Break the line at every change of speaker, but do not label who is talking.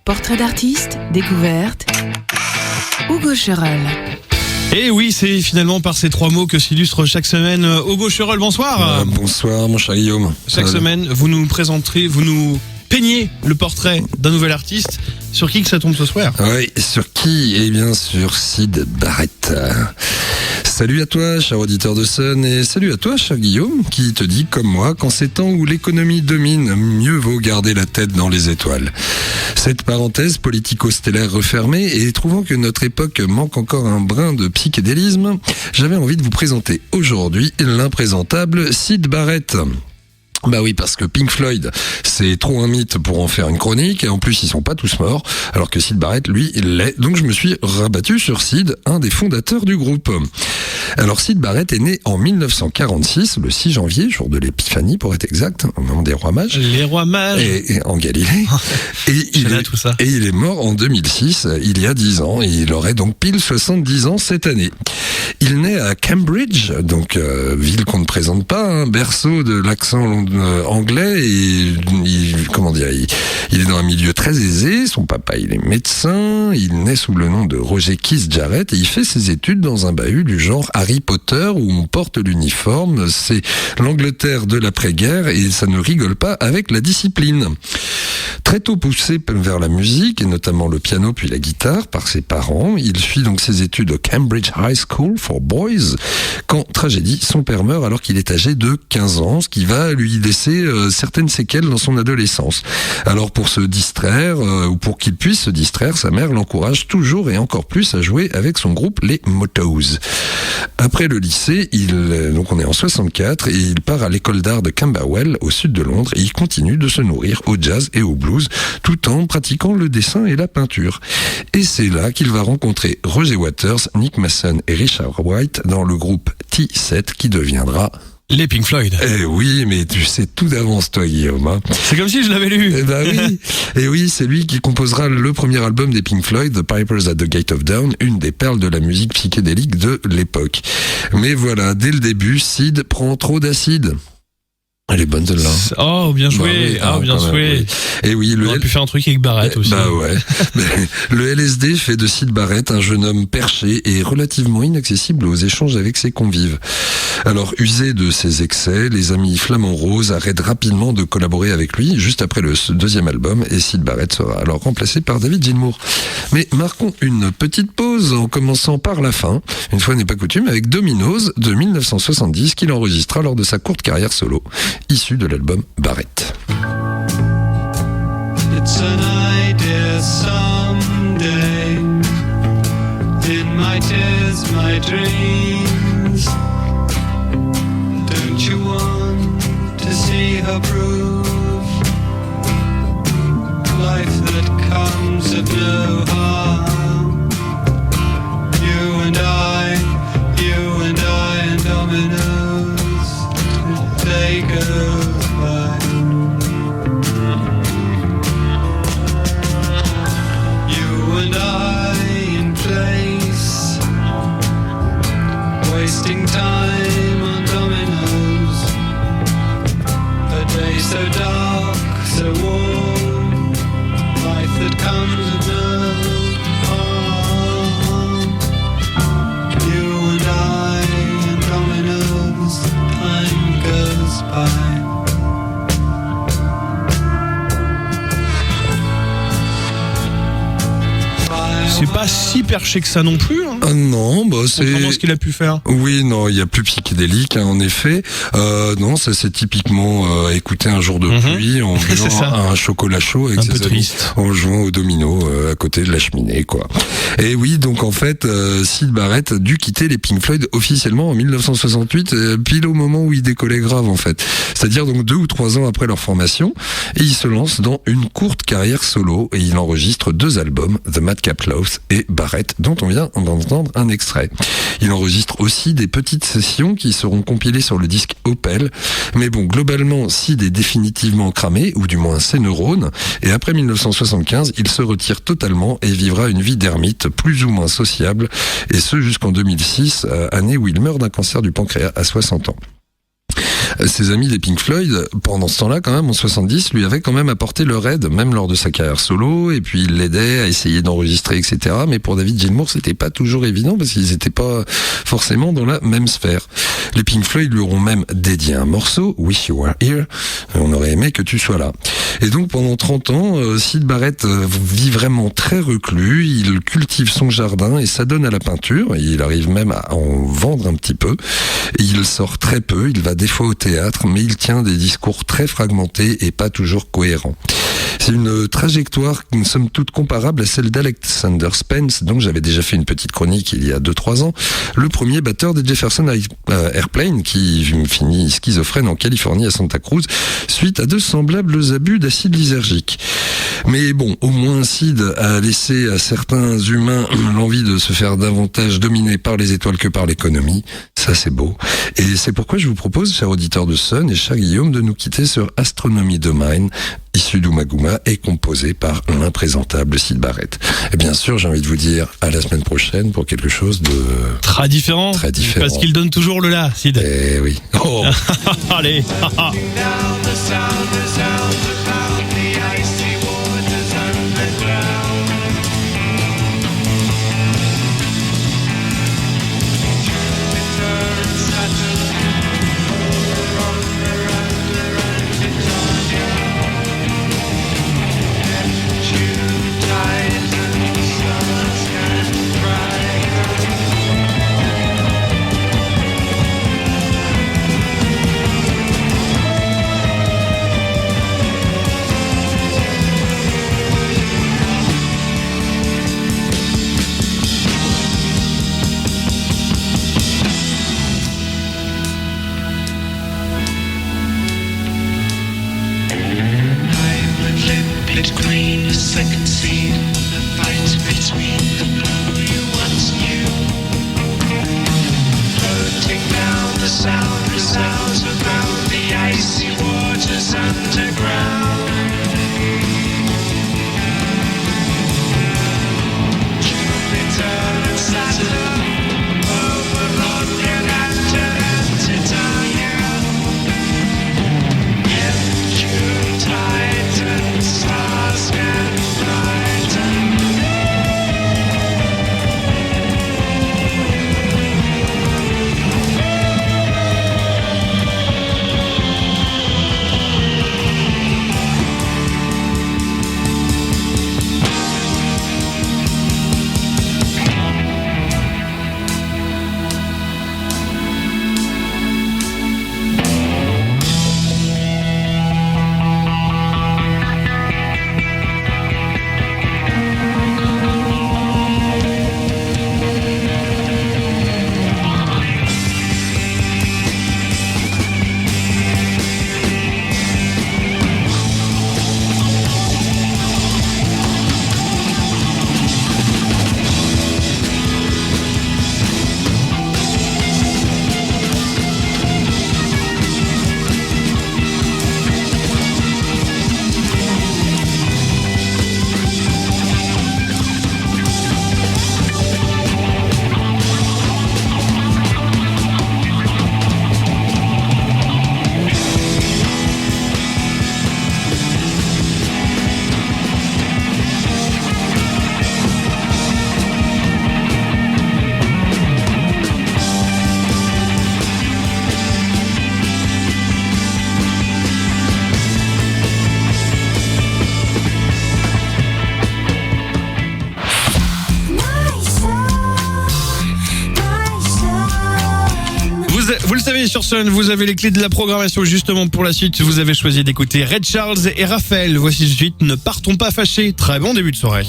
Portrait d'artiste, découverte, Hugo Cheurel.
Et oui, c'est finalement par ces trois mots que s'illustre chaque semaine Hugo Cheurel. Bonsoir.
Bonsoir mon cher Guillaume.
Chaque semaine, vous nous présenterez, vous nous peignez le portrait d'un nouvel artiste. Sur qui que ça tombe ce soir?
Oui, sur qui? Eh bien sur Syd Barrett. Salut à toi, cher auditeur de Sun, et salut à toi, cher Guillaume, qui te dit, comme moi, qu'en ces temps où l'économie domine, mieux vaut garder la tête dans les étoiles. Cette parenthèse politico-stellaire refermée, et trouvant que notre époque manque encore un brin de psychédélisme, j'avais envie de vous présenter aujourd'hui l'imprésentable Syd Barrett. Bah oui, parce que Pink Floyd, c'est trop un mythe pour en faire une chronique, et en plus ils sont pas tous morts, alors que Syd Barrett, lui, il l'est. Donc je me suis rabattu sur Syd, un des fondateurs du groupe. Alors Syd Barrett est né en 1946, le 6 janvier, jour de l'épiphanie pour être exact, au moment des rois mages.
Les rois mages.
Et en Galilée.
Tout ça.
Et il est mort en 2006, il y a 10 ans, et il aurait donc pile 70 ans cette année. Il naît à Cambridge, donc ville qu'on ne présente pas, berceau de l'accent anglais, et il est dans un milieu très aisé. Son papa, il est médecin, il naît sous le nom de Roger Keith Jarrett, et il fait ses études dans un bahut du genre Harry Potter, où on porte l'uniforme. C'est l'Angleterre de l'après-guerre, et ça ne rigole pas avec la discipline. Très tôt poussé vers la musique, et notamment le piano puis la guitare, par ses parents, il suit donc ses études au Cambridge High School for Boys, quand, tragédie, son père meurt alors qu'il est âgé de 15 ans, ce qui va lui laisser certaines séquelles dans son adolescence. Alors pour se distraire, ou pour qu'il puisse se distraire, sa mère l'encourage toujours et encore plus à jouer avec son groupe, les Mottows. Après le lycée, donc on est en 64, et il part à l'école d'art de Camberwell, au sud de Londres, et il continue de se nourrir au jazz et au blues, tout en pratiquant le dessin et la peinture. Et c'est là qu'il va rencontrer Roger Waters, Nick Mason et Richard Wright dans le groupe T7, qui deviendra
les Pink Floyd.
Eh oui, mais tu sais tout d'avance, toi, Guillaume. Hein.
C'est comme si je l'avais lu.
Eh ben oui. Et oui, c'est lui qui composera le premier album des Pink Floyd, The Pipers at the Gate of Dawn, une des perles de la musique psychédélique de l'époque. Mais voilà, dès le début, Syd prend trop d'acide. Elle est bonne celle-là.
Oh, bien joué. Bien joué.
Oui. Et oui,
on aurait pu faire un truc avec Barrett aussi.
Bah ouais. Le LSD fait de Syd Barrett un jeune homme perché et relativement inaccessible aux échanges avec ses convives. Alors, usé de ses excès, les amis Flamand Rose arrêtent rapidement de collaborer avec lui juste après le deuxième album, et Syd Barrett sera alors remplacé par David Gilmour. Mais marquons une petite pause en commençant par la fin, une fois n'est pas coutume, avec Dominoes de 1970 qu'il enregistra lors de sa courte carrière solo, issu de l'album Barrett.
It's an idea someday. It might is my dreams. Don't you want to see her prove life that comes of no harm? You and I and dominoes, they go by. You and I in place, wasting time on dominoes. A day so dark, so warm, life that comes of no harm. You and I and dominoes, time goes by.
C'est pas si perché que ça non plus. Hein.
Ah non, bah c'est
vraiment ce qu'il a pu faire.
Oui, non, il y a plus psychédélique, en effet. Non, ça c'est typiquement écouter un jour de pluie en buvant un chocolat chaud avec ses amis, en jouant au domino à côté de la cheminée, quoi. Et oui, donc en fait, Syd Barrett a dû quitter les Pink Floyd officiellement en 1968, pile au moment où il décollait grave, en fait. C'est-à-dire donc 2 ou 3 ans après leur formation, et il se lance dans une courte carrière solo, et il enregistre 2 albums, The Madcap Love et Barrett, dont on vient d'entendre un extrait. Il enregistre aussi des petites sessions qui seront compilées sur le disque Opel, mais bon, globalement, Syd est définitivement cramé, ou du moins ses neurones, et après 1975, il se retire totalement et vivra une vie d'ermite plus ou moins sociable, et ce jusqu'en 2006, année où il meurt d'un cancer du pancréas à 60 ans. Ses amis des Pink Floyd, pendant ce temps-là, quand même, en 70, lui avaient quand même apporté leur aide, même lors de sa carrière solo, et puis il l'aidait à essayer d'enregistrer, etc. Mais pour David Gilmour, c'était pas toujours évident parce qu'ils étaient pas forcément dans la même sphère. Les Pink Floyd lui auront même dédié un morceau, Wish You Were Here. On aurait aimé que tu sois là. Et donc pendant 30 ans, Syd Barrett vit vraiment très reclus, il cultive son jardin et s'adonne à la peinture, il arrive même à en vendre un petit peu, et il sort très peu, il va des fois au théâtre, mais il tient des discours très fragmentés et pas toujours cohérents. C'est une trajectoire qui nous somme toute comparable à celle d'Alexander Spence, dont j'avais déjà fait une petite chronique il y a 2-3 ans, le premier batteur des Jefferson Airplane qui finit schizophrène en Californie à Santa Cruz suite à de semblables abus d'acide lysergique. Mais bon, au moins Syd a laissé à certains humains l'envie de se faire davantage dominer par les étoiles que par l'économie. Ça, c'est beau. Et c'est pourquoi je vous propose, chers auditeurs de Sun et cher Guillaume, de nous quitter sur Astronomy Domain, issu d'Umaguma et composé par l'imprésentable Syd Barrett. Et bien sûr, j'ai envie de vous dire à la semaine prochaine pour quelque chose de
Très différent.
Très différent.
Parce qu'il donne toujours le là, Syd.
Eh oui. Oh.
Allez.
down the sound about the icy waters underground. Jupiter and Saturn under and Neptune, Titan, stars and bright. Between the second scene, the fight between the blue you once knew. Floating down the sound about the icy waters underground. Jupiter and Saturn, Oberon and Titania. Neptune, Titan, stars and brighten.
Vous le savez, sur Sun, vous avez les clés de la programmation justement pour la suite. Vous avez choisi d'écouter Ray Charles et Raphaël. Voici tout de suite Ne partons pas fâchés. Très bon début de soirée.